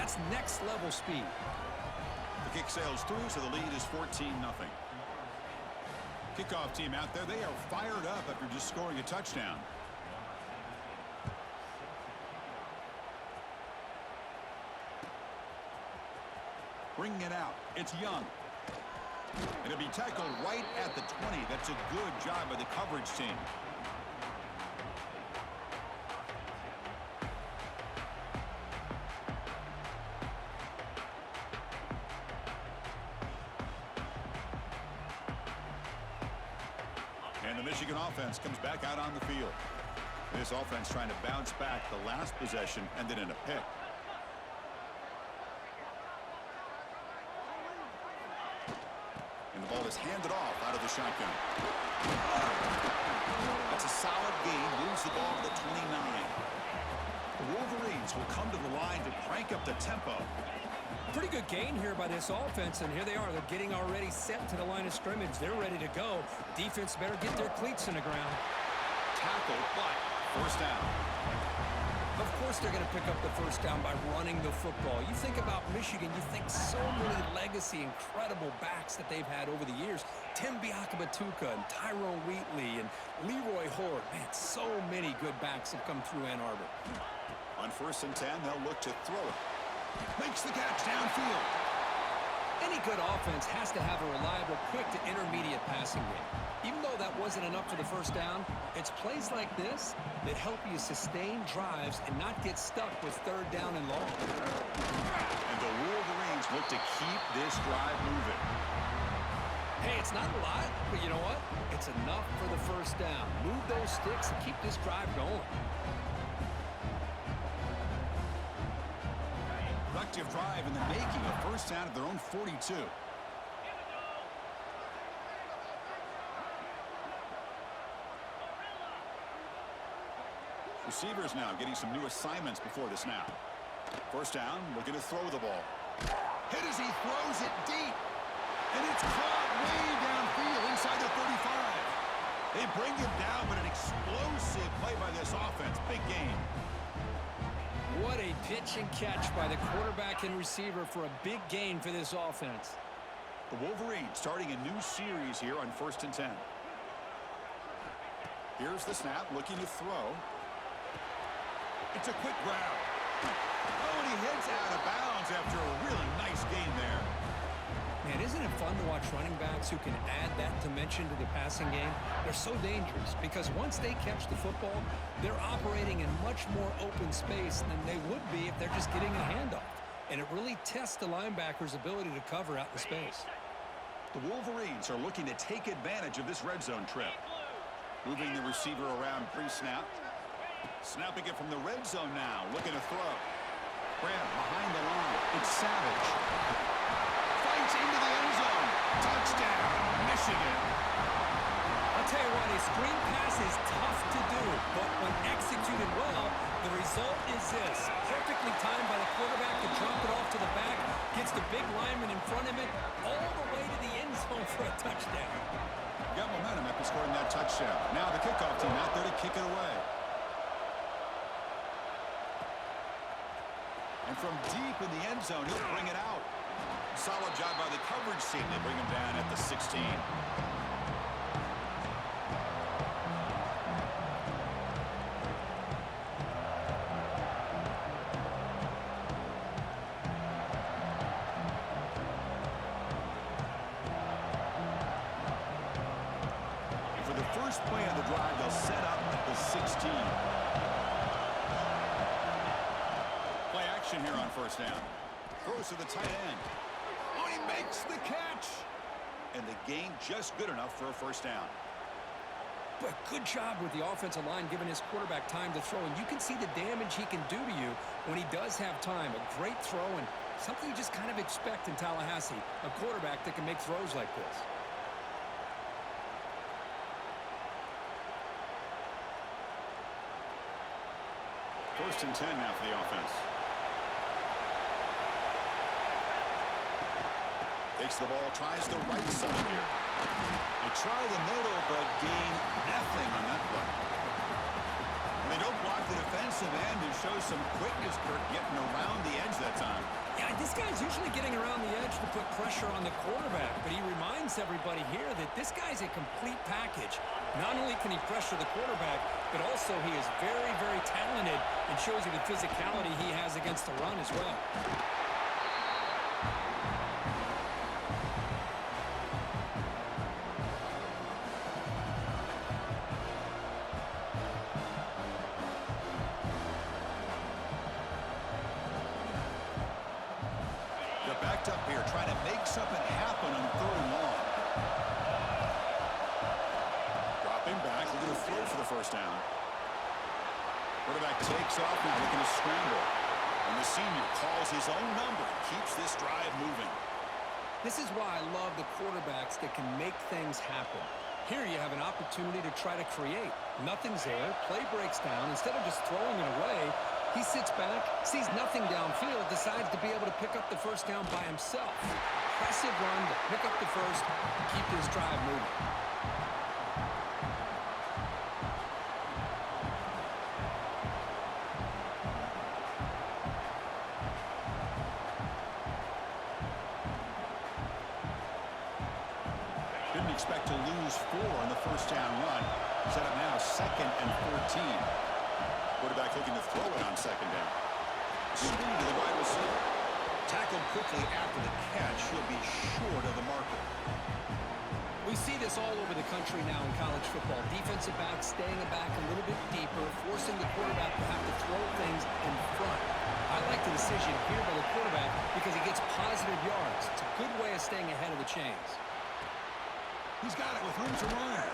That's next-level speed. The kick sails through, so the lead is 14-0. Kickoff team out there, they are fired up after just scoring a touchdown. Bringing it out, it's Young. And it'll be tackled right at the 20. That's a good job by the coverage team. And the Michigan offense comes back out on the field. This offense trying to bounce back. The last possession ended in a pick. And the ball is handed off out of the shotgun. That's a solid gain. Moves the ball to the 29. The Wolverines will come to the line to crank up the tempo. Pretty good gain here by this offense, and here they are. They're getting already set to the line of scrimmage. They're ready to go. Defense better get their cleats in the ground. Tackle, but first down. Of course they're going to pick up the first down by running the football. You think about Michigan, you think so many legacy, incredible backs that they've had over the years. Tim Biakabatuka and Tyrone Wheatley and Leroy Horde. Man, so many good backs have come through Ann Arbor. On 1st and 10, they'll look to throw it. Makes the catch downfield. Any good offense has to have a reliable, quick to intermediate passing game. Even though that wasn't enough for the first down, it's plays like this that help you sustain drives and not get stuck with 3rd down and long. And the Wolverines look to keep this drive moving. Hey, it's not a lot, but you know what? It's enough for the first down. Move those sticks and keep this drive going. Productive drive in the making, a first down at their own 42. Receivers now getting some new assignments before the snap. First down, looking to throw the ball. Hit as he throws it deep. And it's caught way downfield inside the 35. They bring him down, but an explosive play by this offense. Big game. What a pitch and catch by the quarterback and receiver for a big gain for this offense. The Wolverines starting a new series here on 1st and 10. Here's the snap, looking to throw. It's a quick grab. Oh, and he heads out of bounds after a really nice gain there. Man, isn't it fun to watch running backs who can add that dimension to the passing game? They're so dangerous because once they catch the football, they're operating in much more open space than they would be if they're just getting a handoff. And it really tests the linebacker's ability to cover out the space. The Wolverines are looking to take advantage of this red zone trip. Moving the receiver around pre-snap. Snapping it from the red zone now. Looking to throw. Grab behind the line. It's Savage. Fights into the end zone. Touchdown, Michigan. I'll tell you what, a screen pass is tough to do, but when executed well, the result is this. Perfectly timed by the quarterback to drop it off to the back, gets the big lineman in front of it, all the way to the end zone for a touchdown. Got momentum after scoring that touchdown. Now the kickoff team out there to kick it away. And from deep in the end zone, he'll bring it out. Solid job by the coverage team. They bring him down at the 16. And for the first play of the drive, they'll set up at the 16. Play action here on first down. Throws to the tight end. Oh, he makes the catch. And the gain just good enough for a first down. But good job with the offensive line giving his quarterback time to throw. And you can see the damage he can do to you when he does have time. A great throw and something you just kind of expect in Tallahassee. A quarterback that can make throws like this. First and 10 now for the offense. Takes the ball, tries the right side here. They try the middle, but gain nothing on that play. And they don't block the defensive end and show some quickness, Kirk, getting around the edge that time. approach to put pressure on the quarterback, but he reminds everybody here that this guy's a complete package. Not only can he pressure the quarterback, but also he is very, very talented and shows you the physicality he has against the run as well. They're backed up here, trying to make something happen on 3rd and long. Dropping back, looking to throw for the first down. Quarterback takes off now, looking to scramble. And the senior calls his own number and keeps this drive moving. This is why I love the quarterbacks that can make things happen. Here you have an opportunity to try to create. Nothing's there. Play breaks down. Instead of just throwing it away, he sits back, sees nothing downfield, decides to be able to pick up the first down by himself. Impressive run to pick up the first, keep this drive moving. Didn't expect to lose 4 on the first down run. Set up now 2nd and 14. Quarterback looking to throw it on 2nd down. Swing to the wide receiver. Tackled quickly after the catch. He'll be short of the marker. We see this all over the country now in college football. Defensive backs staying back a little bit deeper, forcing the quarterback to have to throw things in front. I like the decision here by the quarterback because he gets positive yards. It's a good way of staying ahead of the chains. He's got it with room to run.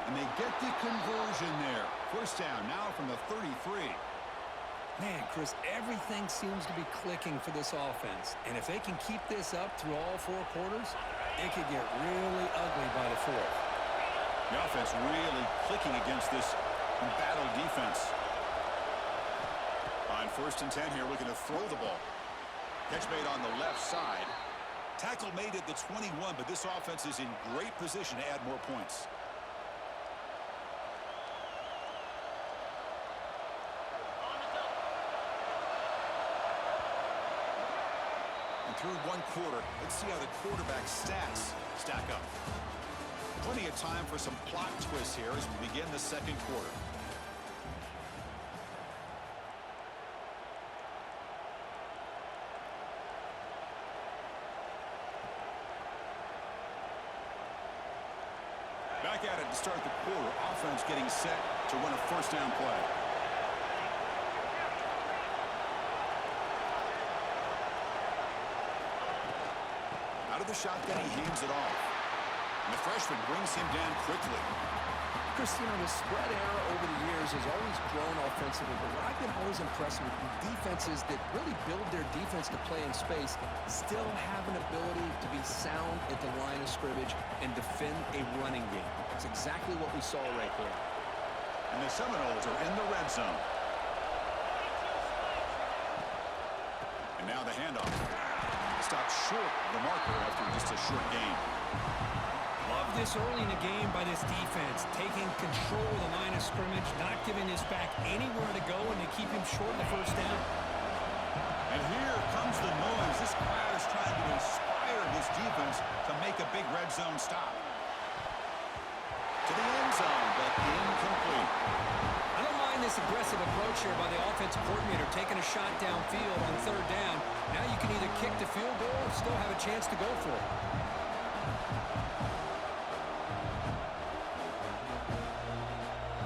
And they get the conversion there. First down now from the 33. Man, Chris, everything seems to be clicking for this offense. And if they can keep this up through all 4 quarters, it could get really ugly by the 4th. The offense really clicking against this embattled defense. On 1st and 10 here, looking to throw the ball. Catch made on the left side. Tackle made at the 21, but this offense is in great position to add more points. And through 1 quarter, let's see how the quarterback stats stack up. Plenty of time for some plot twists here as we begin the 2nd quarter. Back at it to start the quarter. Offense getting set to run a first down play. Out of the shotgun, he hands it off. And the freshman brings him down quickly. Chris, you know, the spread era over the years has always grown offensively, but what I've been always impressed with defenses that really build their defense to play in space still have an ability to be sound at the line of scrimmage and defend a running game. It's exactly what we saw right there. And the Seminoles are in the red zone. And now the handoff. Stopped short of the marker after just a short gain. Love this early in the game by this defense, taking control of the line of scrimmage, not giving this back anywhere to go, and they keep him short of the first down. And here comes the noise. This crowd is trying to inspire this defense to make a big red zone stop. To the end zone, but incomplete. I don't mind this aggressive approach here by the offensive coordinator, taking a shot downfield on 3rd down. Now you can either kick the field goal or still have a chance to go for it.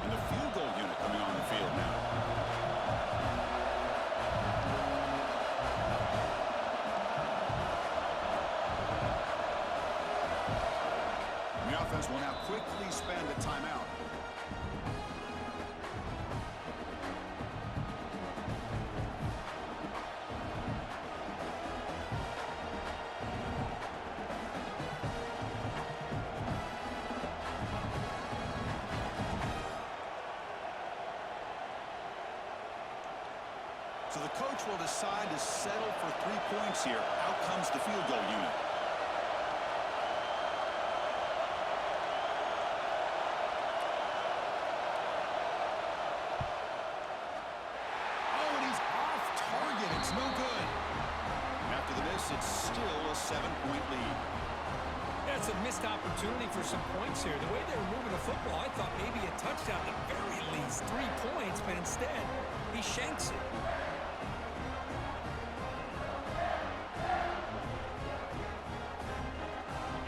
And the field goal unit coming on the field now. And the offense will now quickly spend a timeout. So the coach will decide to settle for 3 points here. Out comes the field goal unit. Oh, and he's off target. It's no good. And after the miss, it's still a 7-point lead. That's a missed opportunity for some points here. The way they were moving the football, I thought maybe a touchdown at the very least. 3 points, but instead, he shanks it.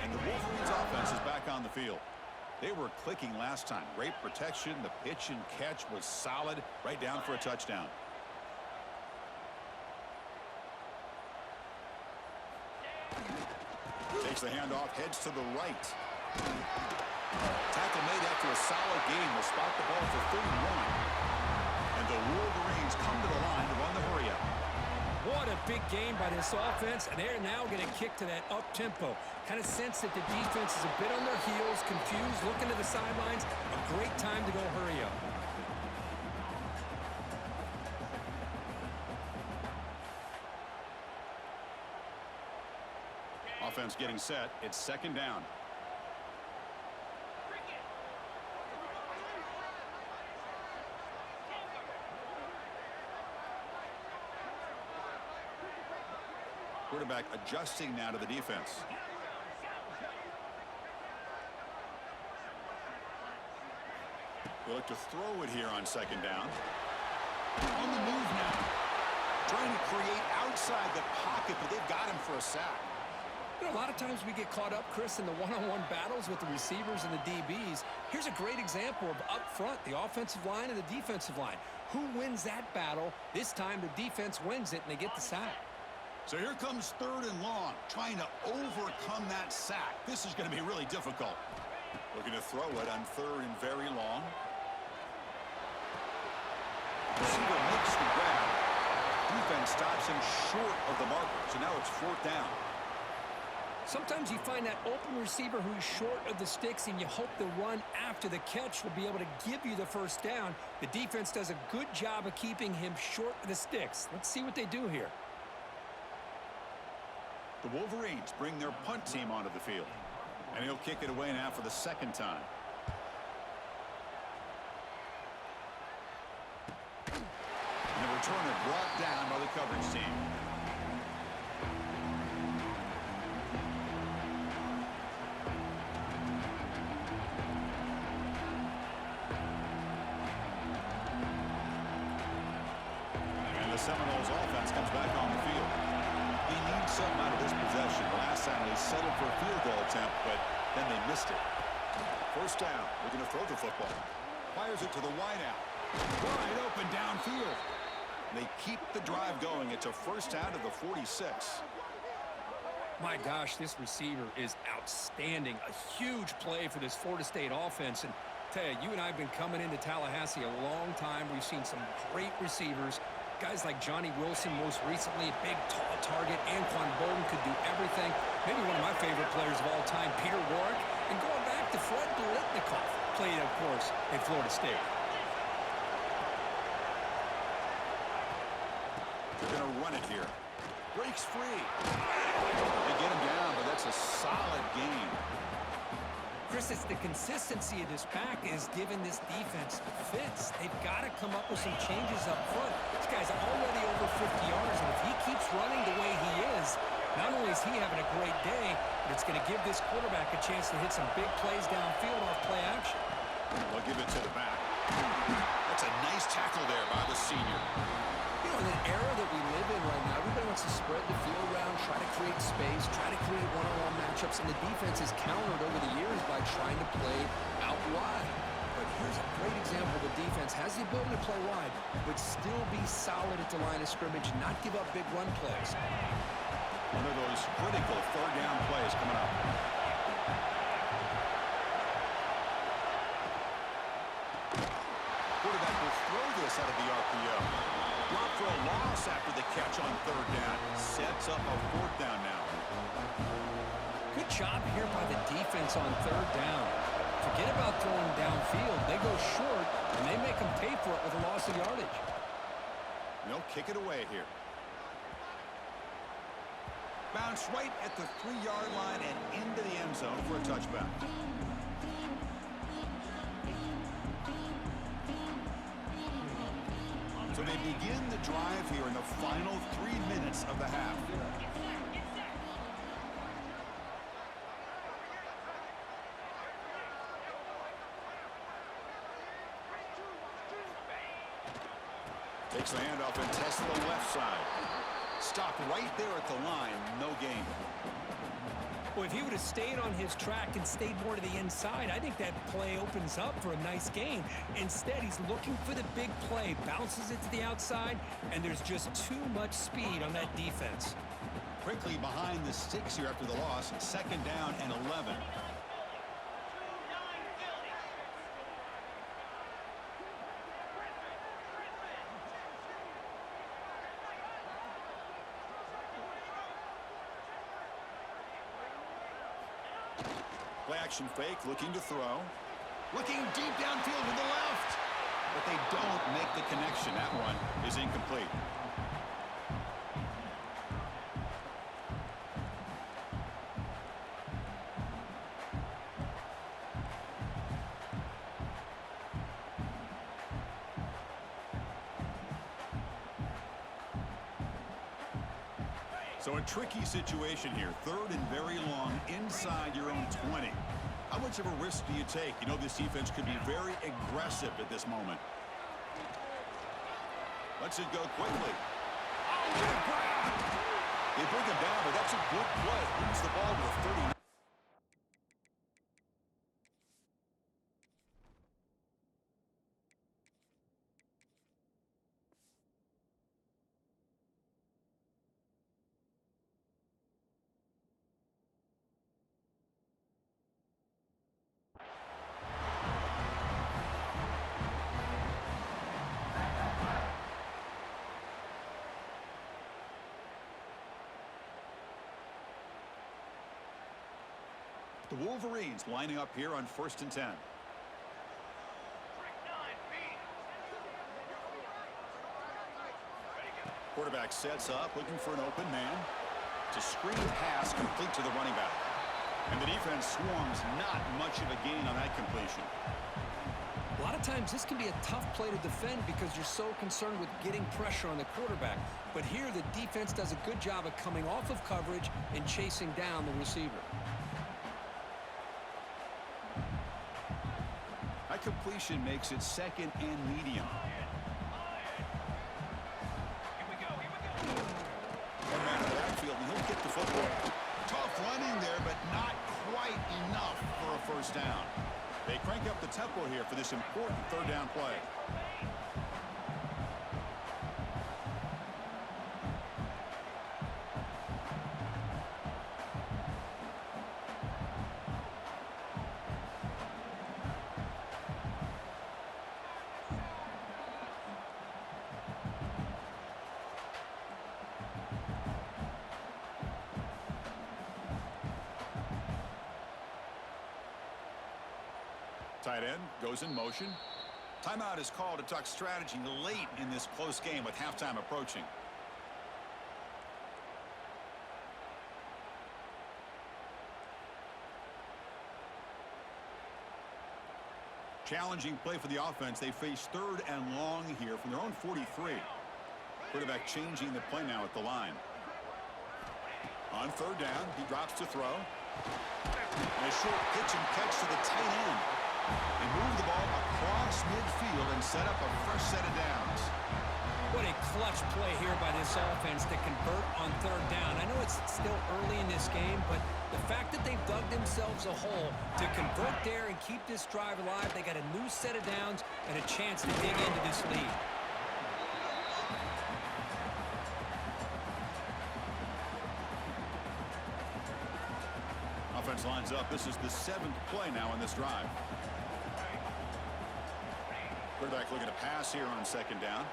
And the Wolverines offense is back on the field. They were clicking last time. Great protection. The pitch and catch was solid. Right down for a touchdown. Takes the handoff, heads to the right. Tackle made after a solid gain. Will spot the ball for 31. And the Wolverines come to the line to run the hurry-up. What a big game by this offense, and they're now going to kick to that up-tempo. Kind of sense that the defense is a bit on their heels, confused, looking to the sidelines. A great time to go hurry up. Offense getting set. It's second down. Quarterback adjusting now to the defense. They look to throw it here on second down. On the move now. Trying to create outside the pocket, but they've got him for a sack. You know, a lot of times we get caught up, Chris, in the one-on-one battles with the receivers and the DBs. Here's a great example of up front, the offensive line and the defensive line. Who wins that battle? This time the defense wins it, and they get the sack. So here comes third and long, trying to overcome that sack. This is going to be really difficult. Looking to throw it on third and very long. Receiver makes the grab. Defense stops him short of the marker, so now it's fourth down. Sometimes you find that open receiver who's short of the sticks, and you hope the run after the catch will be able to give you the first down. The defense does a good job of keeping him short of the sticks. Let's see what they do here. The Wolverines bring their punt team onto the field. And he'll kick it away now for the second time. And the returner brought down by the coverage team. And the Seminoles offense comes back on the field. They need something out of this possession. Last time they settled for a field goal attempt, but then they missed it. First down. They're going to throw the football. Fires it to the wideout. Wide open downfield. They keep the drive going. It's a first down to the 46. My gosh, this receiver is outstanding. A huge play for this Florida State offense. And tell you, you and I have been coming into Tallahassee a long time. We've seen some great receivers. Guys like Johnny Wilson, most recently, a big, tall target. Anquan Bolden could do everything. Maybe one of my favorite players of all time, Peter Warrick. And going back to Fred Biletnikoff, played, of course, at Florida State. They're going to run it here. Breaks free. They get him down, but that's a solid gain. Chris, it's the consistency of this back is giving this defense fits. They've got to come up with some changes up front. This guy's already over 50 yards, and if he keeps running the way he is, not only is he having a great day, but it's going to give this quarterback a chance to hit some big plays downfield off play action. They'll give it to the back. That's a nice tackle there by the senior. You know, in an era that we live in right now, everybody wants to spread the field around, try to create space, try to create one-on-one matchups, and the defense has countered over the years by trying to play out wide. But here's a great example. The defense has the ability to play wide, but still be solid at the line of scrimmage, not give up big run plays. One of those critical third down plays coming up. Quarterback will throw this out of the RPO. Drop for a loss after the catch on third down. Sets up a fourth down now. Good job here by the defense on third down. Forget about throwing downfield. They go short, and they make them pay for it with a loss of yardage. They'll kick it away here. Bounce right at the 3-yard line and into the end zone for a touchback. So they begin the drive here in the final 3 minutes of the half. Takes the handoff and tests the left side. Stopped right there at the line. No gain. Well, if he would have stayed on his track and stayed more to the inside, I think that play opens up for a nice gain. Instead, he's looking for the big play, bounces it to the outside, and there's just too much speed on that defense. Quickly behind the sticks here after the loss. 2nd down and 11. Play action fake, looking to throw. Looking deep downfield with the left. But they don't make the connection. That one is incomplete. So a tricky situation here. 3rd and very long inside your own 20. How much of a risk do you take? You know this defense could be very aggressive at this moment. Lets it go quickly. Oh, what a grab! They bring him down, but that's a good play. Moves the ball with 30. The Wolverines lining up here on 1st and 10. Quarterback sets up, looking for an open man. It's a screen pass complete to the running back. And the defense swarms, not much of a gain on that completion. A lot of times this can be a tough play to defend because you're so concerned with getting pressure on the quarterback. But here the defense does a good job of coming off of coverage and chasing down the receiver. That completion makes it 2nd and medium. One man in the backfield, and he'll get the football. Tough running there, but not quite enough for a 1st down. They crank up the tempo here for this important 3rd down play. Tight end goes in motion. Timeout is called to talk strategy late in this close game with halftime approaching. Challenging play for the offense. They face 3rd and long here from their own 43. Quarterback changing the play now at the line. On 3rd down, he drops to throw. And a short pitch and catch to the tight end. And move the ball across midfield and set up a fresh set of downs. What a clutch play here by this offense to convert on 3rd down. I know it's still early in this game, but the fact that they've dug themselves a hole to convert there and keep this drive alive, they got a new set of downs and a chance to dig into this lead. Offense lines up. This is the 7th play now in this drive. Quarterback looking to pass here on 2nd down.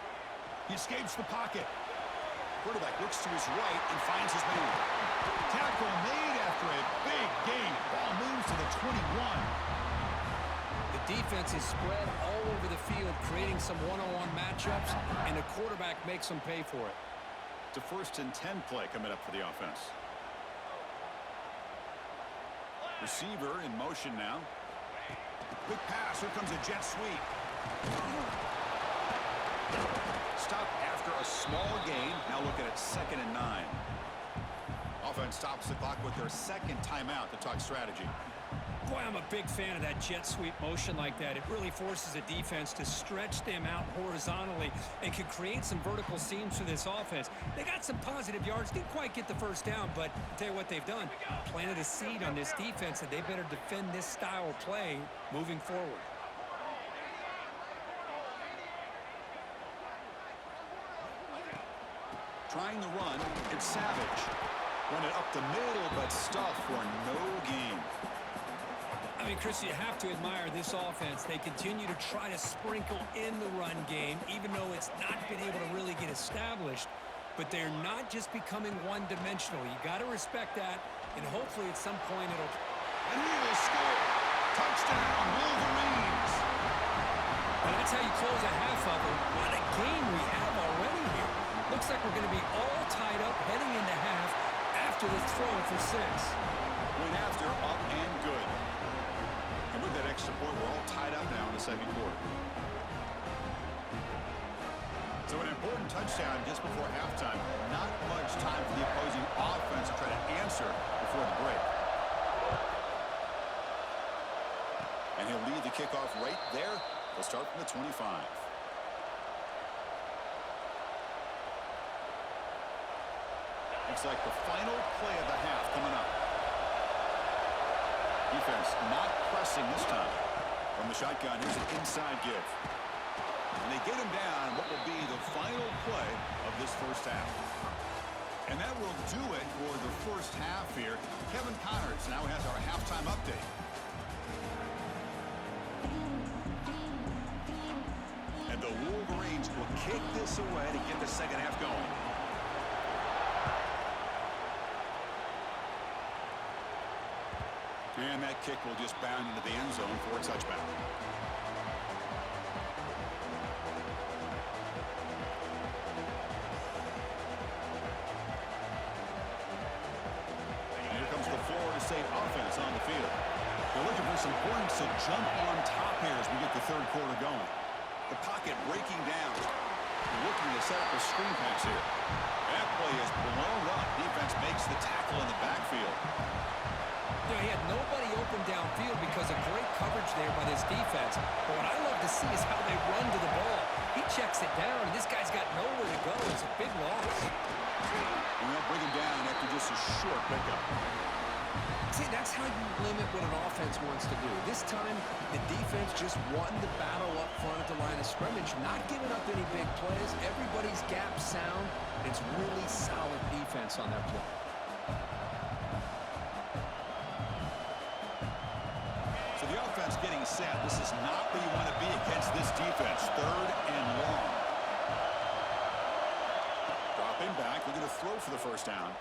He escapes the pocket. Quarterback looks to his right and finds his man. Tackle made after a big gain. Ball moves to the 21. The defense is spread all over the field, creating some one-on-one matchups, and the quarterback makes them pay for it. It's a 1st and 10 play coming up for the offense. Receiver in motion now. Quick pass. Here comes a jet sweep. Stopped after a small gain. Now looking at 2nd and 9. Offense stops the clock with their 2nd timeout to talk strategy. Boy, I'm a big fan of that jet sweep motion like that. It really forces a defense to stretch them out horizontally and can create some vertical seams for this offense. They got some positive yards, didn't quite get the first down, but I'll tell you what they've done. Planted a seed on this defense that they better defend this style of play moving forward. Trying to run, it's Savage. Run it up the middle, but stuffed for no gain. I mean, Chris, you have to admire this offense. They continue to try to sprinkle in the run game, even though it's not been able to really get established. But they're not just becoming one-dimensional. You got to respect that, and hopefully at some point it'll... And he will score. Touchdown, Wolverines. And that's how you close a half of it. What a game we have already here. Looks like we're going to be all tied up heading into half after the throw for 6. Went after, up and good. And with that extra point, we're all tied up now in the second quarter. So an important touchdown just before halftime. Not much time for the opposing offense to try to answer before the break. And he'll lead the kickoff right there. They'll start from the 25. Looks like the final play of the half coming up. Defense not pressing this time. From the shotgun, here's an inside give. And they get him down what will be the final play of this first half. And that will do it for the first half here. Kevin Connors now has our halftime update. And the Wolverines will kick this away to get the second half going. And that kick will just bound into the end zone for a touchback. Here comes the Florida State offense on the field. They're looking for some points to jump on top here as we get the third quarter going. The pocket breaking down. Looking to set up a screen pass here. That play is blown up. Defense makes the tackle in the backfield. You know, he had nobody open downfield because of great coverage there by this defense. But what I love to see is how they run to the ball. He checks it down, and this guy's got nowhere to go. It's a big loss. And they'll bring him down after just a short pickup. See, that's how you limit what an offense wants to do. This time, the defense just won the battle up front at the line of scrimmage, not giving up any big plays. Everybody's gap sound. It's really solid defense on that play. So the offense getting set. This is not where you want to be against this defense. Third and long. Dropping back, looking to throw for the first down.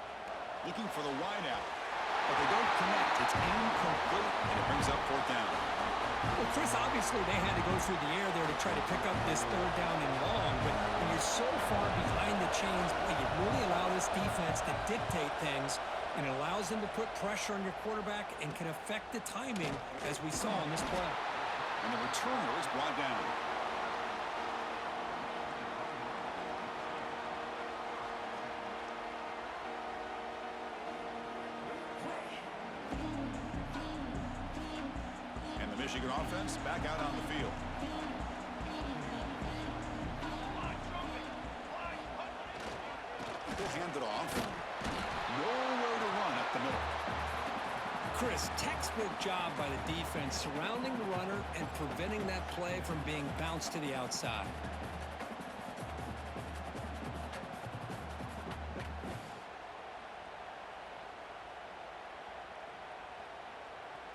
Looking for the wideout. But they don't connect. It's incomplete, and it brings up fourth down. Well, Chris, obviously they had to go through the air there to try to pick up this third down and long, but when you're so far behind the chains, you really allow this defense to dictate things, and it allows them to put pressure on your quarterback and can affect the timing, as we saw in this play. And the returner is brought down. Michigan offense back out on the field. They'll hand it off. Nowhere to run up the middle. Chris, textbook job by the defense surrounding the runner and preventing that play from being bounced to the outside.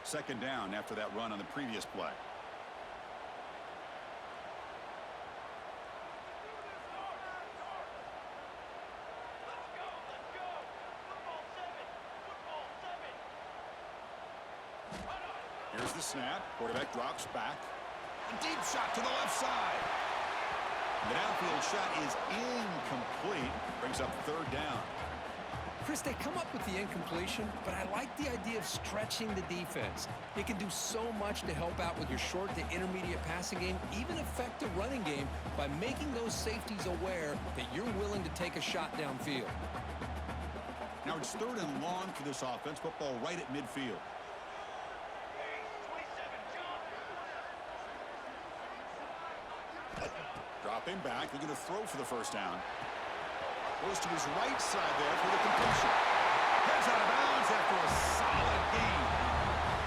Second down after that run on the previous play. Here's the snap. Quarterback drops back. A deep shot to the left side. The downfield shot is incomplete. Brings up third down. Chris, they come up with the incompletion, but I like the idea of stretching the defense. It can do so much to help out with your short to intermediate passing game, even affect the running game by making those safeties aware that you're willing to take a shot downfield. Now it's third and long for this offense. Football right at midfield. Dropping back, looking to throw for the first down. Goes to his right side there for the completion. Heads out of bounds after a solid game.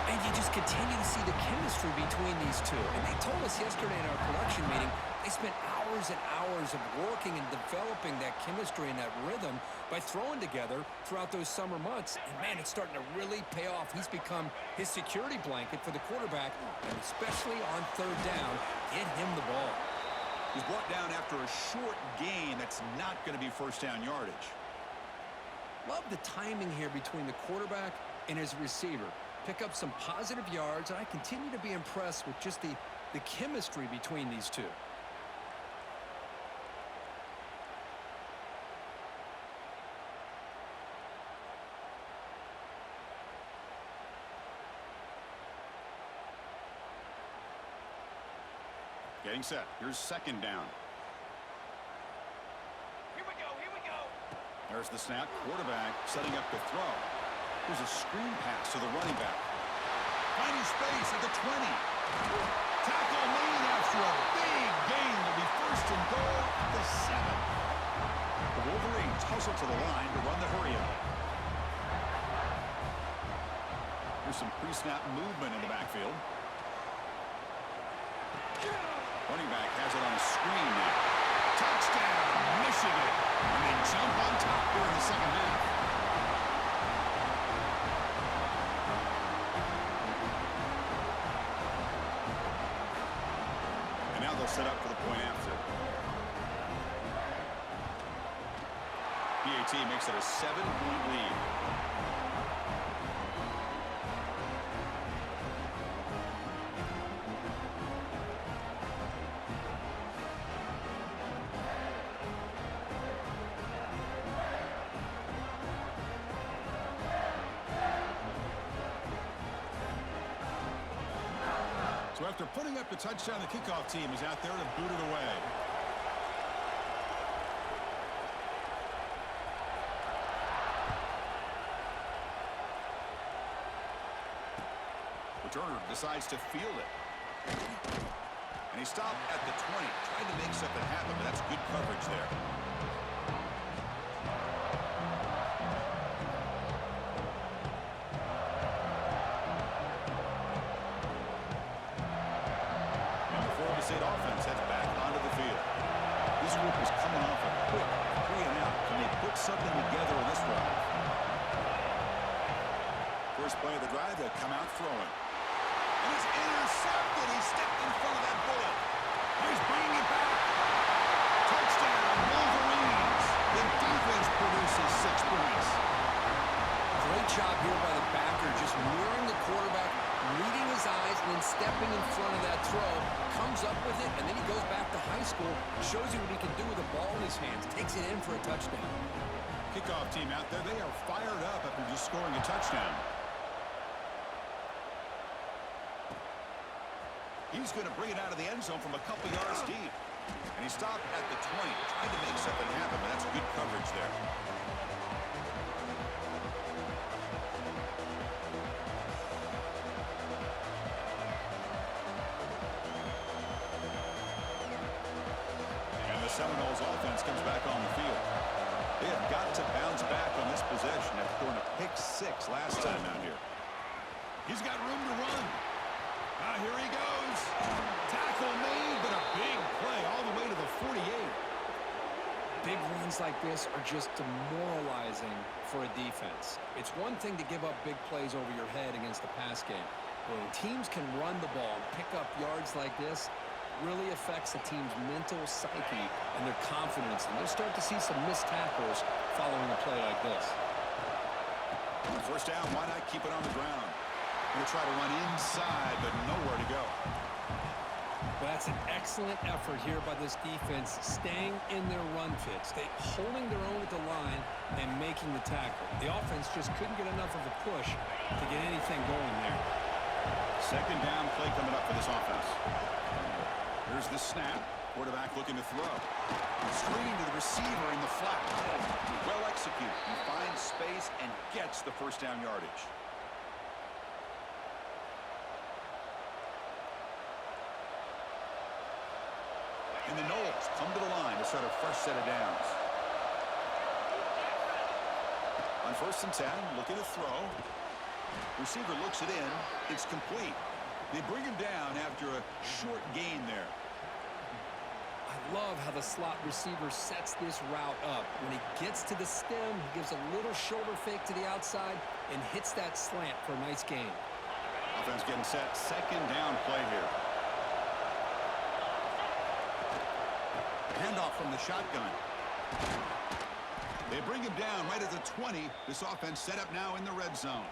And you just continue to see the chemistry between these two. And they told us yesterday in our production meeting, they spent hours and hours of working and developing that chemistry and that rhythm by throwing together throughout those summer months. And, man, it's starting to really pay off. He's become his security blanket for the quarterback, and especially on third down, get him the ball. He's brought down after a short gain that's not going to be first down yardage. Love the timing here between the quarterback and his receiver. Pick up some positive yards, and I continue to be impressed with just the chemistry between these two. Getting set. Here's second down. Here we go, here we go. There's the snap. Quarterback setting up the throw. Here's a screen pass to the running back. Finding space at the 20. Tackle made after a big gain. Will be first and goal at the 7. The Wolverines hustle to the line to run the hurry up. Here's some pre-snap movement in the backfield. Running back has it on a screen now. Touchdown, Michigan. And they jump on top here in the second half. And now they'll set up for the point after. PAT makes it a 7-point lead. So after putting up the touchdown, the kickoff team is out there to boot it away. Returner decides to field it. And he stopped at the 20, trying to make something happen, but that's good coverage there. State offense heads back onto the field. This group is coming off a quick 3-and-out. Can they put something together in this drive? First play of the drive, they'll come out throwing. And it's intercepted. He stepped in front of that bullet. He's bringing it back. Touchdown, Wolverines. The defense produces 6 points. Great job here by the backer, just mirroring the quarterback, reading his eyes, and then stepping in front of that throw. Comes up with it, and then he goes back to high school, shows you what he can do with the ball in his hands, takes it in for a touchdown. Kickoff team out there, they are fired up after just scoring a touchdown. He's going to bring it out of the end zone from a couple yards deep. And he stopped at the 20, trying to make something happen, but that's good coverage there. Seminoles offense comes back on the field. They have got to bounce back on this possession after throwing a pick-6 last time out here. He's got room to run. Here he goes. Tackle made, but a big play all the way to the 48. Big runs like this are just demoralizing for a defense. It's one thing to give up big plays over your head against the pass game. But when teams can run the ball and pick up yards like this, really affects the team's mental psyche and their confidence. And they'll start to see some missed tackles following a play like this. First down, why not keep it on the ground? Going to try to run inside, but nowhere to go. Well, that's an excellent effort here by this defense, staying in their run fit, holding their own at the line and making the tackle. The offense just couldn't get enough of a push to get anything going there. Second down play coming up for this offense. Here's the snap. Quarterback looking to throw. Screen to the receiver in the flat. Well executed. He finds space and gets the first down yardage. And And the Knowles come to the line to start a fresh set of downs. On 1st and 10, looking to throw. Receiver looks it in. It's complete. They bring him down after a short gain there. I love how the slot receiver sets this route up. When he gets to the stem, he gives a little shoulder fake to the outside and hits that slant for a nice gain. Offense getting set. 2nd down play here. Handoff from the shotgun. They bring him down right at the 20. This offense set up now in the red zone.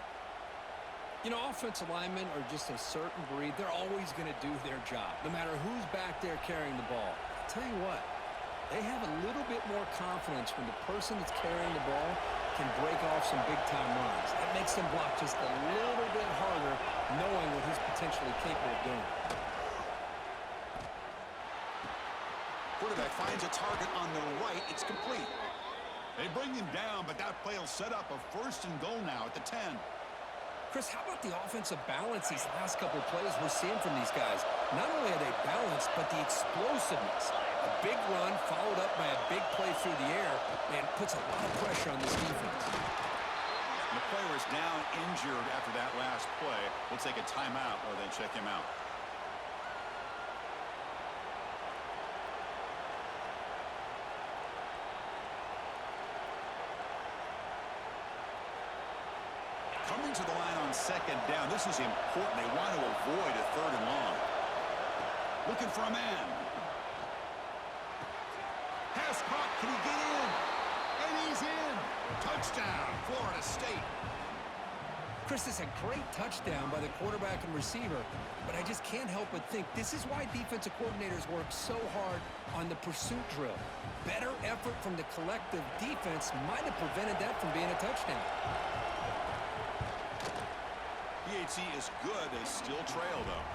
You know, offensive linemen are just a certain breed. They're always going to do their job, no matter who's back there carrying the ball. I'll tell you what, they have a little bit more confidence when the person that's carrying the ball can break off some big-time runs. That makes them block just a little bit harder, knowing what he's potentially capable of doing. Quarterback finds a target on the right. It's complete. They bring him down, but that play will set up a 1st and goal now at the 10. Chris, how about the offensive balance these last couple of plays we're seeing from these guys? Not only are they balanced, but the explosiveness. A big run followed up by a big play through the air, and puts a lot of pressure on this defense. The player is down injured after that last play. We'll take a timeout or then check him out. Coming to the line on 2nd down. This is important. They want to avoid a 3rd and long. Looking for a man. Pass caught. Can he get in? And he's in. Touchdown, Florida State. Chris, it's a great touchdown by the quarterback and receiver, but I just can't help but think this is why defensive coordinators work so hard on the pursuit drill. Better effort from the collective defense might have prevented that from being a touchdown. PAT is good. They still trail, though.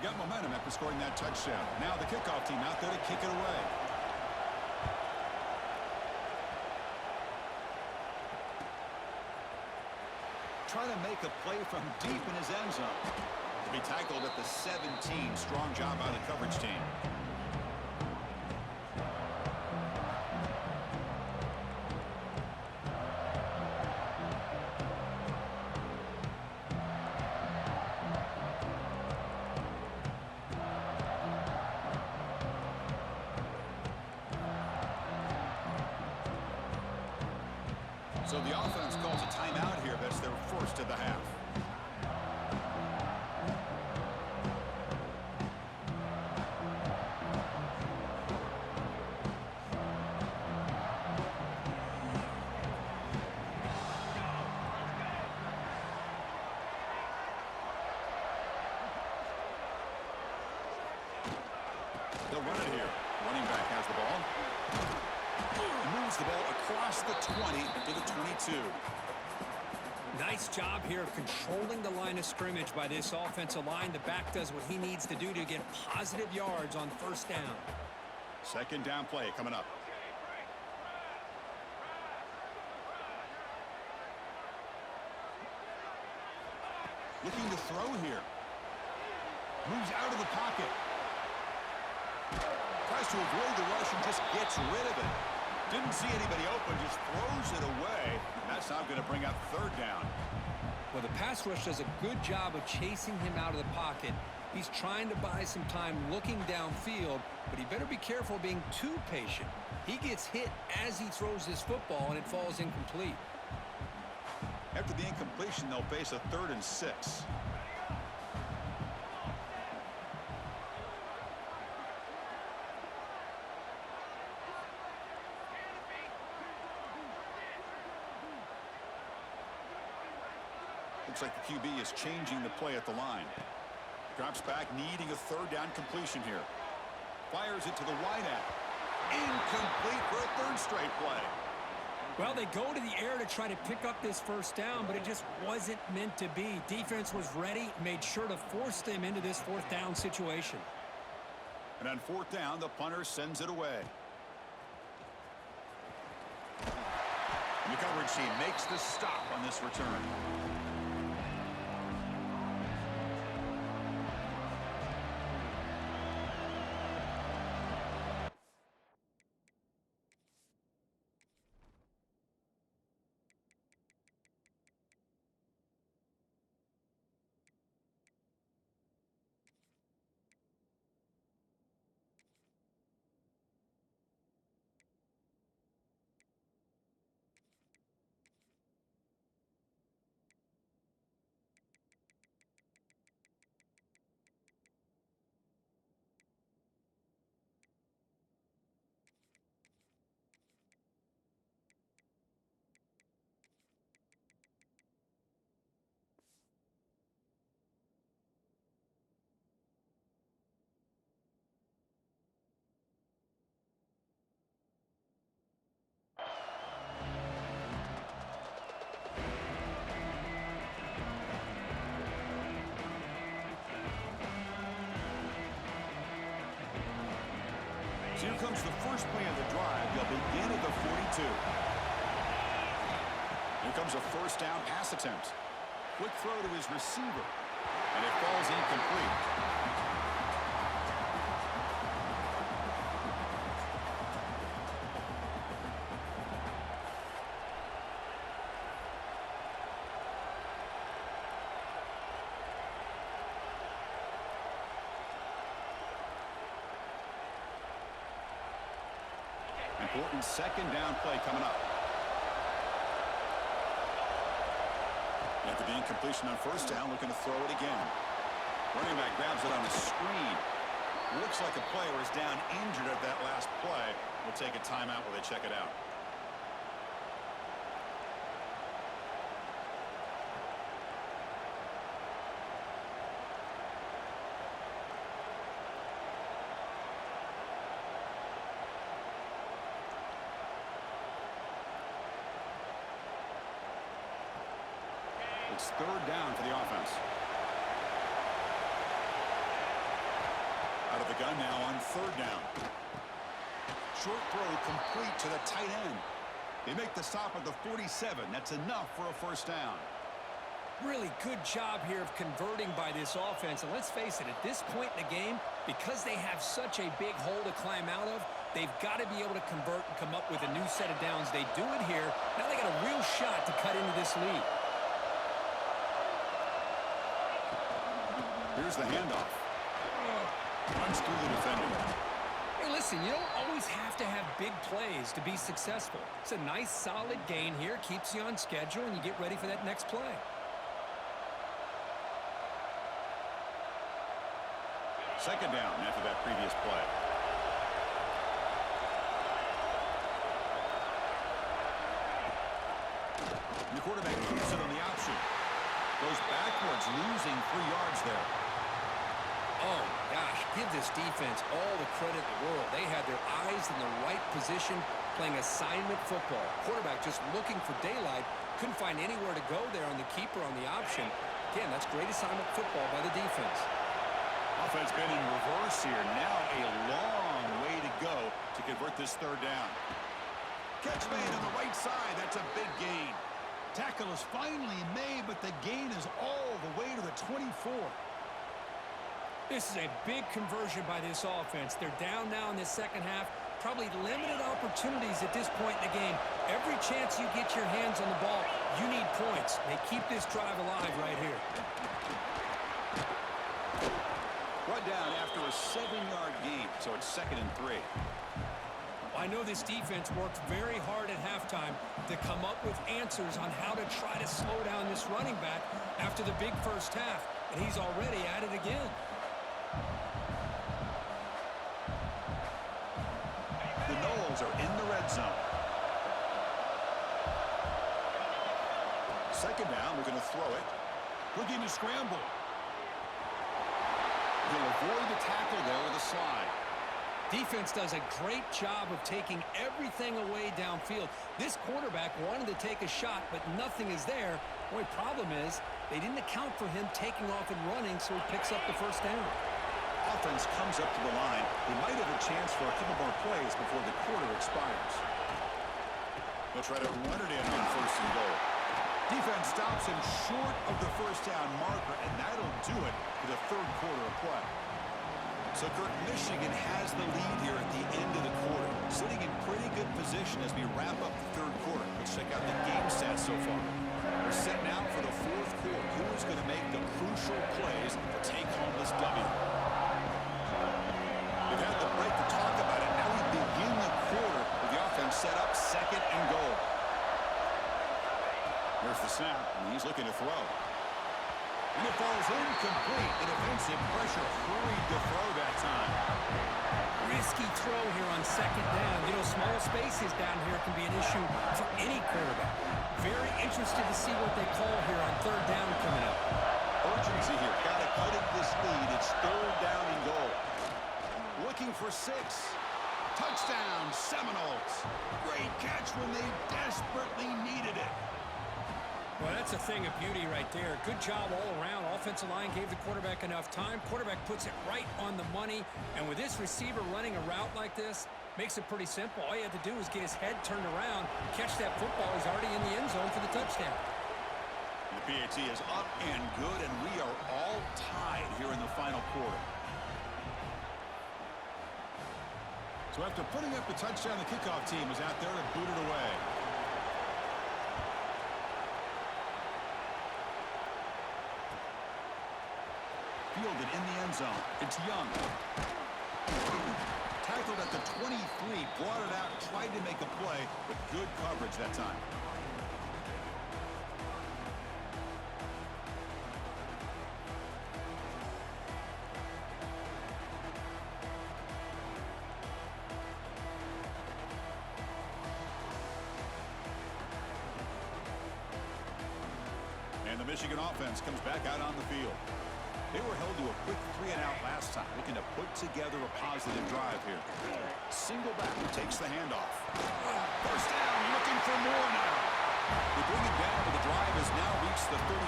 Got momentum after scoring that touchdown. Now the kickoff team out there to kick it away. Trying to make a play from deep in his end zone. To be tackled at the 17. Strong job by the coverage team. So the offense calls a timeout here. That's their 1st of the half. They'll run it here. Running back has the ball. Moves the ball across the 20 to the 22. Nice job here of controlling the line of scrimmage by this offensive line. The back does what he needs to do to get positive yards on 1st down. 2nd down play coming up. Looking to throw here. Moves out of the pocket. Tries to avoid the rush and just gets rid of it. Didn't see anybody open, just throws it away. That's not going to bring up 3rd down. Well, the pass rush does a good job of chasing him out of the pocket. He's trying to buy some time looking downfield, but he better be careful being too patient. He gets hit as he throws his football, and it falls incomplete. After the incompletion, they'll face a 3rd and 6. Looks like the QB is changing the play at the line. Drops back, needing a 3rd down completion here. Fires it to the wideout. Incomplete for a 3rd straight play. Well, they go to the air to try to pick up this 1st down, but it just wasn't meant to be. Defense was ready, made sure to force them into this 4th down situation. And on 4th down, the punter sends it away. And the coverage team makes the stop on this return. So here comes the first play of the drive. They'll begin at the 42. Here comes a first down pass attempt. Quick throw to his receiver. And it falls incomplete. Important second down play coming up. After the incompletion on first down, looking to throw it again. Running back grabs it on the screen. Looks like a player is down injured at that last play. We'll take a timeout while they check it out. It's third down for the offense. Out of the gun now on third down. Short throw complete to the tight end. They make the stop at the 47. That's enough for a first down. Really good job here of converting by this offense. And let's face it, at this point in the game, because they have such a big hole to climb out of, they've got to be able to convert and come up with a new set of downs. They do it here. Now they got a real shot to cut into this lead. Here's the handoff. Runs through the defender. Hey, listen, you don't always have to have big plays to be successful. It's a nice, solid gain here. Keeps you on schedule, and you get ready for that next play. Second down after that previous play. And the quarterback keeps it on the option. Goes backwards, losing 3 yards there. Oh, gosh, give this defense all the credit in the world. They had their eyes in the right position, playing assignment football. Quarterback just looking for daylight. Couldn't find anywhere to go there on the keeper on the option. Again, that's great assignment football by the defense. Offense been in reverse here. Now a long way to go to convert this third down. Catch made on the right side. That's a big gain. Tackle is finally made, but the gain is all the way to the 24. This is a big conversion by this offense. They're down now in the second half. Probably limited opportunities at this point in the game. Every chance you get your hands on the ball, you need points. They keep this drive alive right here. Brought down after a 7-yard gain, so it's 2nd and 3. I know this defense worked very hard at halftime to come up with answers on how to try to slow down this running back after the big first half, and he's already at it again. The Noles are in the red zone. Second down, we're going to throw it. Looking to scramble. He'll avoid the tackle there with a slide. Defense does a great job of taking everything away downfield. This quarterback wanted to take a shot, but nothing is there. The only problem is they didn't account for him taking off and running, so he picks up the first down. Offense comes up to the line. They might have a chance for a couple more plays before the quarter expires. He'll try to run it in on 1st and goal. Defense stops him short of the first down marker, and that'll do it for the 3rd quarter of play. So, Kirk, Michigan has the lead here at the end of the quarter, sitting in pretty good position as we wrap up the 3rd quarter. Let's check out the game stats so far. We're set now for the 4th quarter. Who is going to make the crucial plays to take home this W? We've had the break to talk about it. Now we begin the quarter with the offense set up 2nd and goal. Here's the snap, and he's looking to throw. And it falls incomplete. The defensive pressure hurried to throw that time. Risky throw here on 2nd down. You know, small spaces down here can be an issue for any quarterback. Very interested to see what they call here on 3rd down coming up. Urgency here. Got to cut it this lead. It's 3rd down and goal. Looking for 6. Touchdown, Seminoles. Great catch when they desperately needed it. Well, that's a thing of beauty right there. Good job all around. Offensive line gave the quarterback enough time. Quarterback puts it right on the money. And with this receiver running a route like this, makes it pretty simple. All you have to do is get his head turned around, catch that football. He's already in the end zone for the touchdown. The PAT is up and good, and we are all tied here in the final quarter. So after putting up the touchdown, the kickoff team is out there to boot it away. Fielded in the end zone. It's Young. Tackled at the 23, brought it out, tried to make a play, but good coverage that time. And the Michigan offense comes back out on the field. They were held to a quick 3-and-out last time, looking to put together a positive drive here. Single back takes the handoff. 1st down, looking for more now. They bring it down, but the drive has now reached the 35.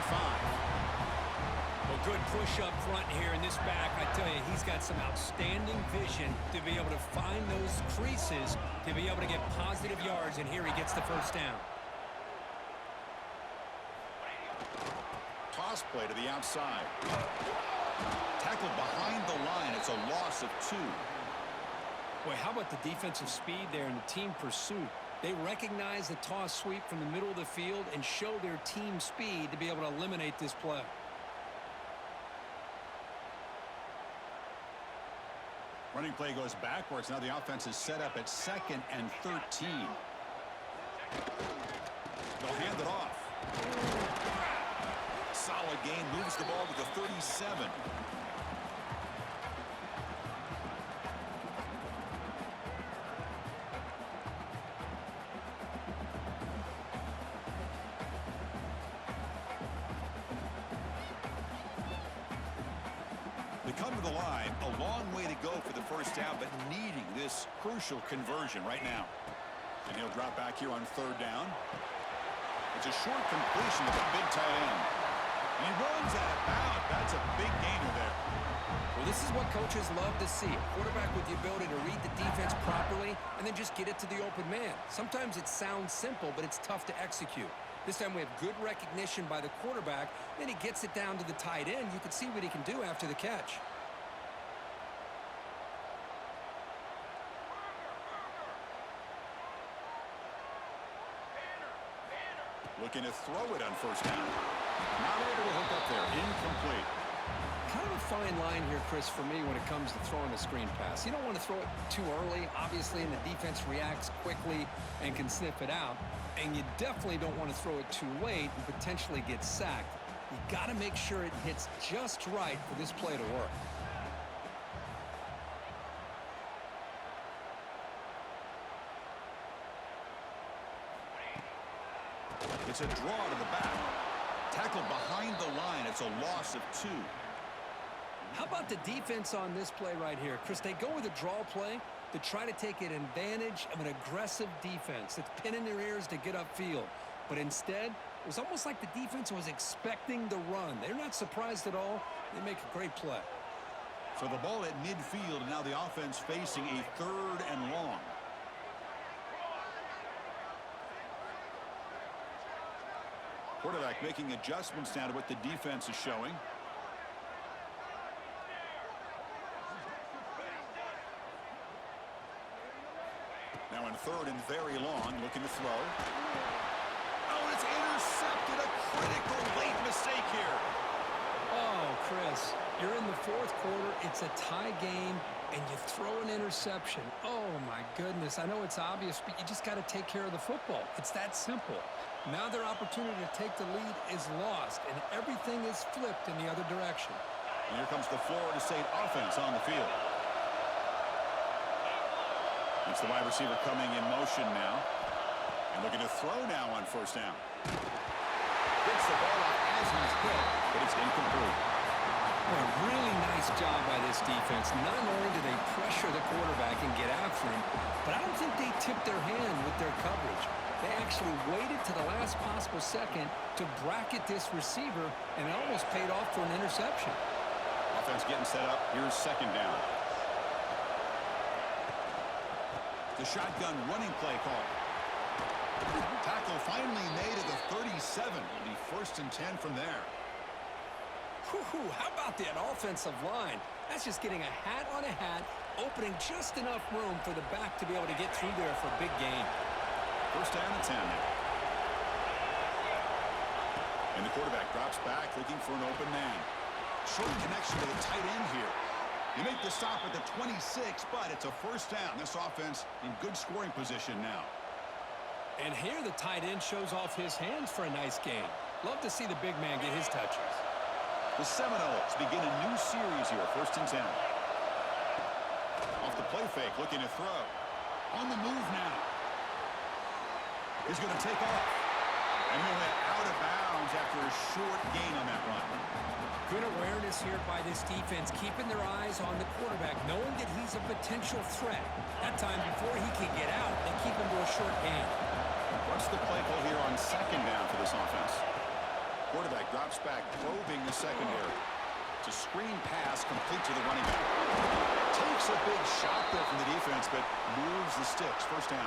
Well, good push up front here in this back. I tell you, he's got some outstanding vision to be able to find those creases, to be able to get positive yards, and here he gets the 1st down. Toss play to the outside. Tackled behind the line. It's a loss of 2. Boy, how about the defensive speed there and the team pursuit? They recognize the toss sweep from the middle of the field and show their team speed to be able to eliminate this play. Running play goes backwards. Now the offense is set up at 2nd and 13. They'll hand it off. Solid gain, moves the ball to the 37. They come to the line, a long way to go for the 1st down, but needing this crucial conversion right now. And he'll drop back here on 3rd down. It's a short completion with a big tight end. And he runs out of bounds. That's a big gainer there. Well, this is what coaches love to see. A quarterback with the ability to read the defense properly and then just get it to the open man. Sometimes it sounds simple, but it's tough to execute. This time we have good recognition by the quarterback. Then he gets it down to the tight end. You can see what he can do after the catch. Looking to throw it on 1st down. Not able to hook up there. Incomplete. Kind of a fine line here, Chris, for me when it comes to throwing a screen pass. You don't want to throw it too early, obviously, and the defense reacts quickly and can sniff it out. And you definitely don't want to throw it too late and potentially get sacked. You got to make sure it hits just right for this play to work. It's a draw to the back. Tackled behind the line. It's a loss of 2. How about the defense on this play right here? Chris, they go with a draw play to try to take an advantage of an aggressive defense that's pinning their ears to get upfield. But instead, it was almost like the defense was expecting the run. They're not surprised at all. They make a great play. So the ball at midfield, and now the offense facing a 3rd and long. Quarterback making adjustments now to what the defense is showing. Now in third and very long, looking to throw. Oh, it's intercepted. A critical late mistake here. Oh, Chris, you're in the fourth quarter. It's a tie game, and you throw an interception. Oh, my goodness. I know it's obvious, but you just got to take care of the football. It's that simple. Now their opportunity to take the lead is lost, and everything is flipped in the other direction. And here comes the Florida State offense on the field. It's the wide receiver coming in motion now. And looking to throw now on first down. Gets the ball out as he's hit, but it's incomplete. A really nice job by this defense. Not only do they pressure the quarterback and get after him, but I don't think they tipped their hand with their coverage. They actually waited to the last possible second to bracket this receiver, and it almost paid off for an interception. Offense getting set up. Here's second down. The shotgun running play call. Tackle finally made at the 37. It'll be first and 10 from there. Whew, how about that offensive line? That's just getting a hat on a hat, opening just enough room for the back to be able to get through there for a big gain. First down and 10 now. And the quarterback drops back, looking for an open man. Short connection to the tight end here. You make the stop at the 26, but it's a first down. This offense in good scoring position now. And here the tight end shows off his hands for a nice game. Love to see the big man get his touches. The Seminoles begin a new series here, first and 10. Off the play fake, looking to throw. On the move now. He's going to take off. And he went out of bounds after a short gain on that run. Good awareness here by this defense, keeping their eyes on the quarterback, knowing that he's a potential threat. That time, before he can get out, they keep him to a short gain. What's the play call here on second down for this offense? Quarterback drops back, probing the secondary. It's a screen pass complete to the running back. Takes a big shot there from the defense, but moves the sticks. First down.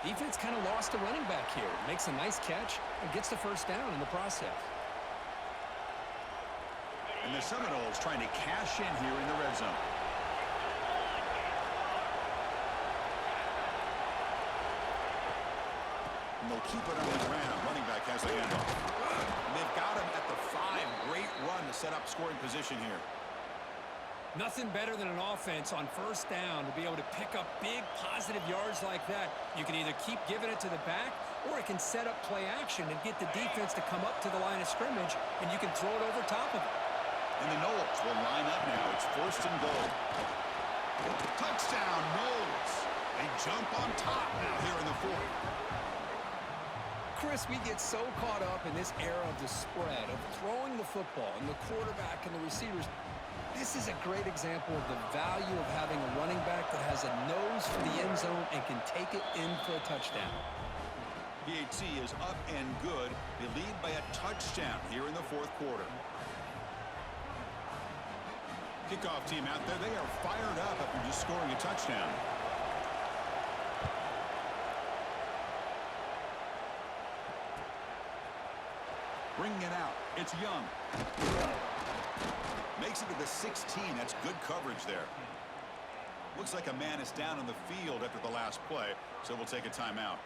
Defense kind of lost a running back here. Makes a nice catch and gets the first down in the process. And the Seminoles trying to cash in here in the red zone. And they'll keep it on the ground. Running back has the handoff. And they've got him at the 5. Great run to set up scoring position here. Nothing better than an offense on first down to be able to pick up big positive yards like that. You can either keep giving it to the back, or it can set up play action and get the defense to come up to the line of scrimmage, and you can throw it over top of it. And the Noles will line up now. It's first and goal. Touchdown, Noles. They jump on top now here in the fourth. Chris, we get so caught up in this era of the spread, of throwing the football, and the quarterback and the receivers. This is a great example of the value of having a running back that has a nose for the end zone and can take it in for a touchdown. PHC is up and good. They lead by a touchdown here in the fourth quarter. Kickoff team out there. They are fired up after just scoring a touchdown. Bringing it out. It's Young. Makes it to the 16. That's good coverage there. Looks like a man is down on the field after the last play, so we'll take a timeout.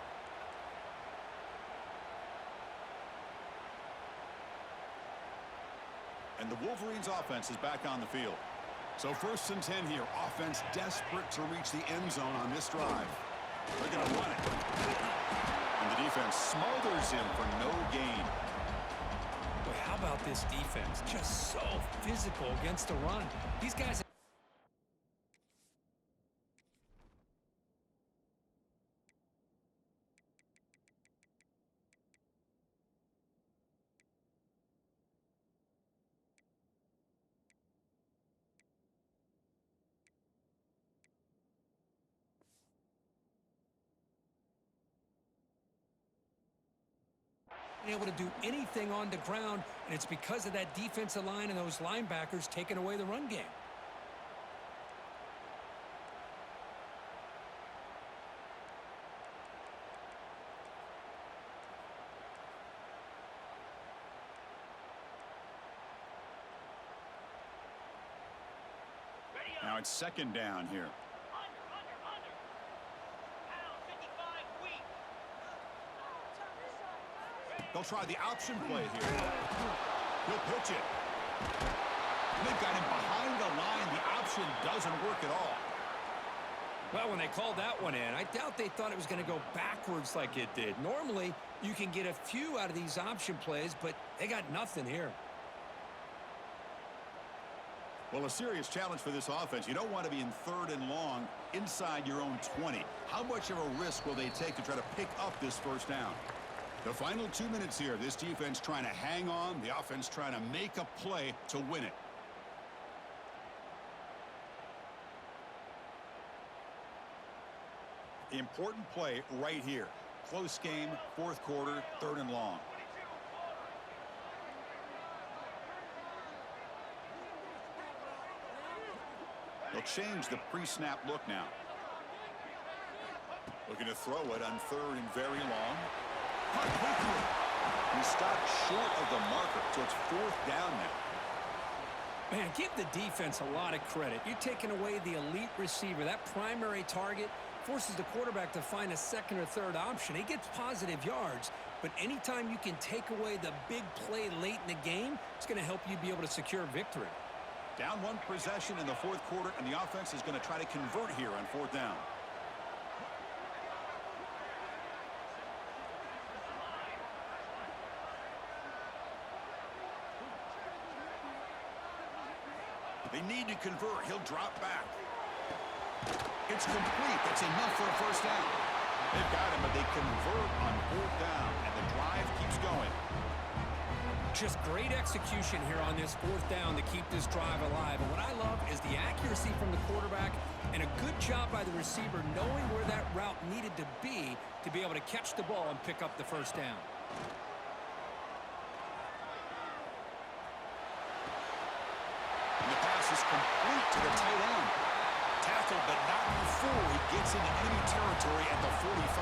And the Wolverines offense is back on the field. So first and 10 here. Offense desperate to reach the end zone on this drive. They're going to run it. And the defense smothers him for no gain. Boy, how about this defense? Just so physical against the run. These guys... able to do anything on the ground, and it's because of that defensive line and those linebackers taking away the run game. Now it's second down here. They'll try the option play here. He'll pitch it. They've got him behind the line. The option doesn't work at all. Well, when they called that one in, I doubt they thought it was going to go backwards like it did. Normally, you can get a few out of these option plays, but they got nothing here. Well, a serious challenge for this offense. You don't want to be in 3rd and long inside your own 20. How much of a risk will they take to try to pick up this first down? The final 2 minutes here. This defense trying to hang on. The offense trying to make a play to win it. Important play right here. Close game, 4th quarter, 3rd and long. They'll change the pre-snap look now. Looking to throw it on 3rd and very long. Caught quickly. He stopped short of the marker, so it's 4th down now. Man, give the defense a lot of credit. You're taking away the elite receiver. That primary target forces the quarterback to find a 2nd or 3rd option. He gets positive yards, but anytime you can take away the big play late in the game, it's going to help you be able to secure victory. Down 1 possession in the 4th quarter, and the offense is going to try to convert here on 4th down. They need to convert. He'll drop back. It's complete. That's enough for a first down. They've got him, but they convert on 4th down, and the drive keeps going. Just great execution here on this 4th down to keep this drive alive. And what I love is the accuracy from the quarterback and a good job by the receiver knowing where that route needed to be able to catch the ball and pick up the first down. And the pass is complete to the tight end. Tackled, but not before he gets into enemy territory at the 45.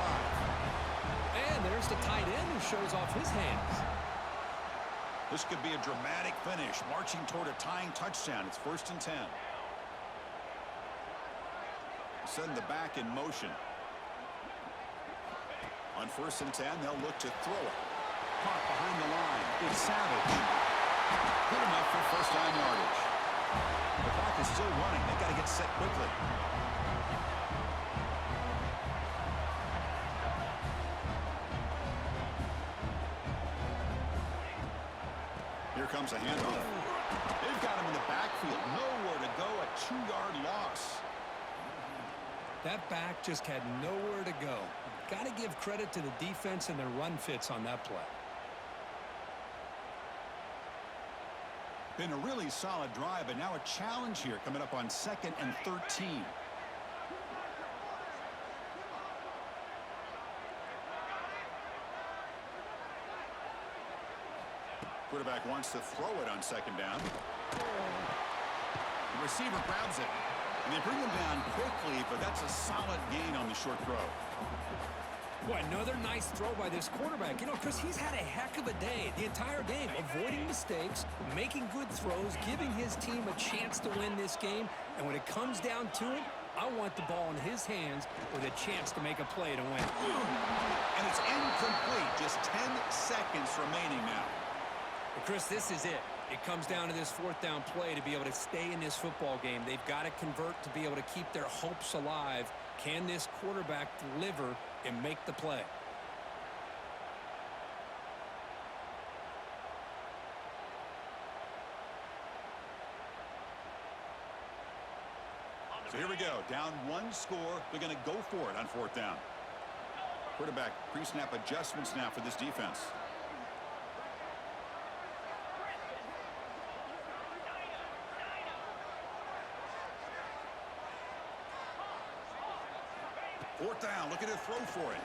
And there's the tight end who shows off his hands. This could be a dramatic finish, marching toward a tying touchdown. It's 1st and 10. Send the back in motion. On 1st and 10, they'll look to throw it. Caught behind the line. It's Savage. Good enough for first down yardage. The clock is still running. They've got to get set quickly. Here comes a handoff. They've got him in the backfield. Nowhere to go. A 2-yard loss. That back just had nowhere to go. Got to give credit to the defense and their run fits on that play. Been a really solid drive, but now a challenge here coming up on 2nd and 13. Quarterback wants to throw it on 2nd down. The receiver grabs it. And they bring him down quickly, but that's a solid gain on the short throw. Boy, another nice throw by this quarterback. You know, Chris, he's had a heck of a day the entire game, avoiding mistakes, making good throws, giving his team a chance to win this game. And when it comes down to it, I want the ball in his hands with a chance to make a play to win. And it's incomplete. Just 10 seconds remaining now. But Chris, this is it. It comes down to this 4th down play to be able to stay in this football game. They've got to convert to be able to keep their hopes alive. Can this quarterback deliver and make the play? So here we go. Down 1 score. They're going to go for it on 4th down. Quarterback pre-snap adjustments now for this defense. Fourth down, looking to throw for it.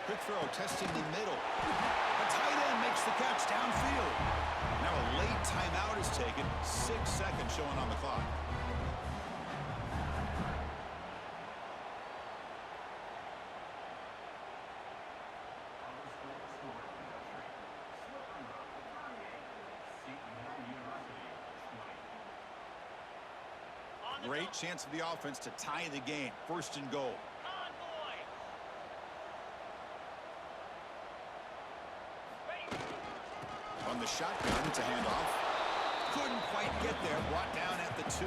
Quick throw, testing the middle. A tight end makes the catch downfield. Now a late timeout is taken. 6 seconds showing on the clock. Great chance for the offense to tie the game. 1st and goal. On the shotgun to hand off. Couldn't quite get there. Brought down at the 2.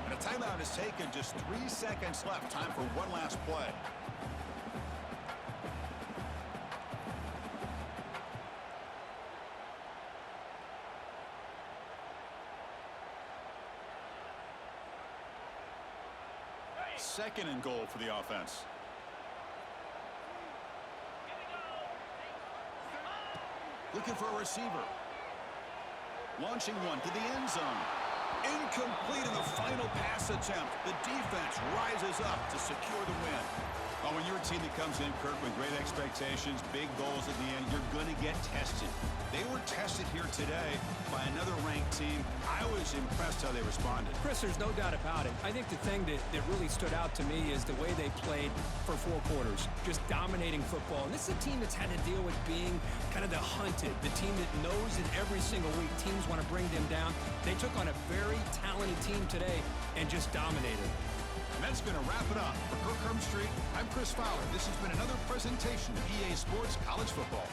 And a timeout is taken. Just 3 seconds left. Time for one last play. Second and goal for the offense. Looking for a receiver. Launching one to the end zone. Incomplete in the final pass attempt. The defense rises up to secure the win. Oh, when you're a team that comes in, Kirk, with great expectations, big goals at the end, you're going to get tested. They were tested here today by another ranked team. I was impressed how they responded. Chris, there's no doubt about it. I think the thing that really stood out to me is the way they played for 4 quarters, just dominating football. And this is a team that's had to deal with being kind of the hunted, the team that knows that every single week teams want to bring them down. They took on a very talented team today and just dominated. And that's going to wrap it up. For Kirk Street, I'm Chris Fowler. This has been another presentation of EA Sports College Football.